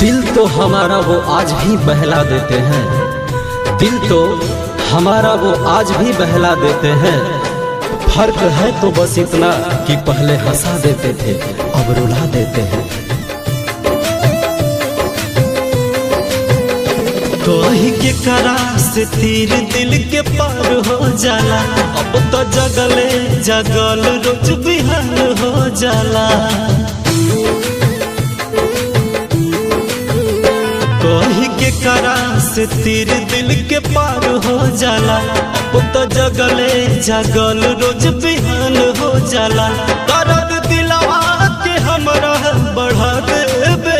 दिल तो हमारा वो आज भी बहला देते हैं, दिल तो हमारा वो आज भी बहला देते हैं। फर्क है तो बस इतना कि पहले हंसा देते थे, अब रुला देते हैं। कही के करा से तीर दिल के पार हो जाला, अब तो जगले जगल रोज बिहार हो जाला। कही के करा से तीर दिल के पार हो जाला, अब तो जगले जगल रोज बिहान हो जाला। दर्द दिलवा के हमरा बढ़ा देबे,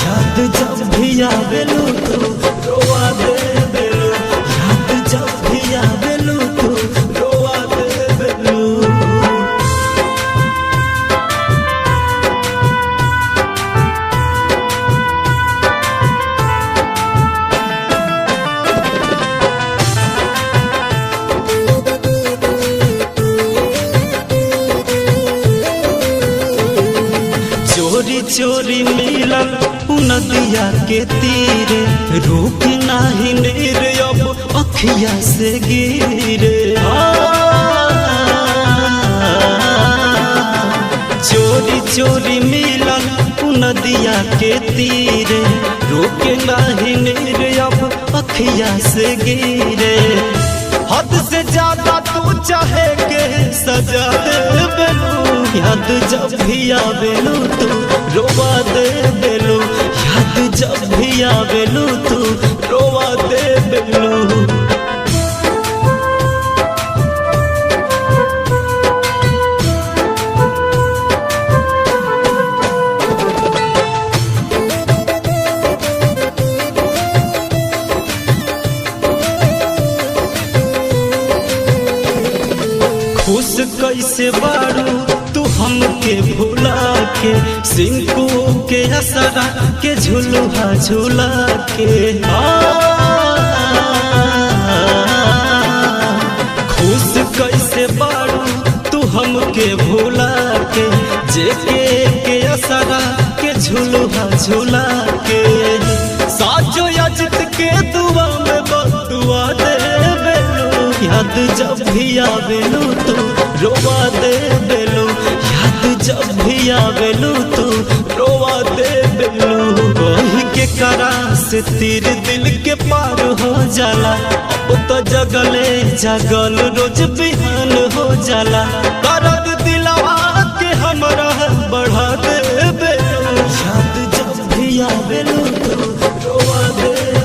याद जब भी आवेलू तू रोवा देबेलू, याद जब भी आवेलू तू रोवा देबेलू। चोरी चोरी मिलन नदिया के तीरे, रुक नाही नीर अब अखिया से गिरे। चोरी चोरी मिलन नदिया के तीरे, रुक नाही नीर अब अखिया से गिरे। हद से ज्यादा तू चाहे के सजा देबेलू, याद जब भी आवेलू तू रोवा देबेलू, याद जब भी आवेलू तू रोवा देबेलू। खुश कैसे बारू तू हमके भुला के, सिंकू के असरा के झुलुहा झुला के। खुश कैसे बारू तू हमके भुला के, जेके के असरा के झुलुहा झुला के। साजो अजित के दुआ में बदुआ देबेलू, याद जब भी आवेलू तू रोवा देबेलू, याद जब भी आवेलू तू रोवा देबेलू। कही के करा से तीर दिल के पार हो जाला, अब तो जगले जगल रोज बिहान हो जाला। दर्द दिलवा के हमरा बढ़ा देबेलू, याद जब भी आवेलू तू रोवा दे।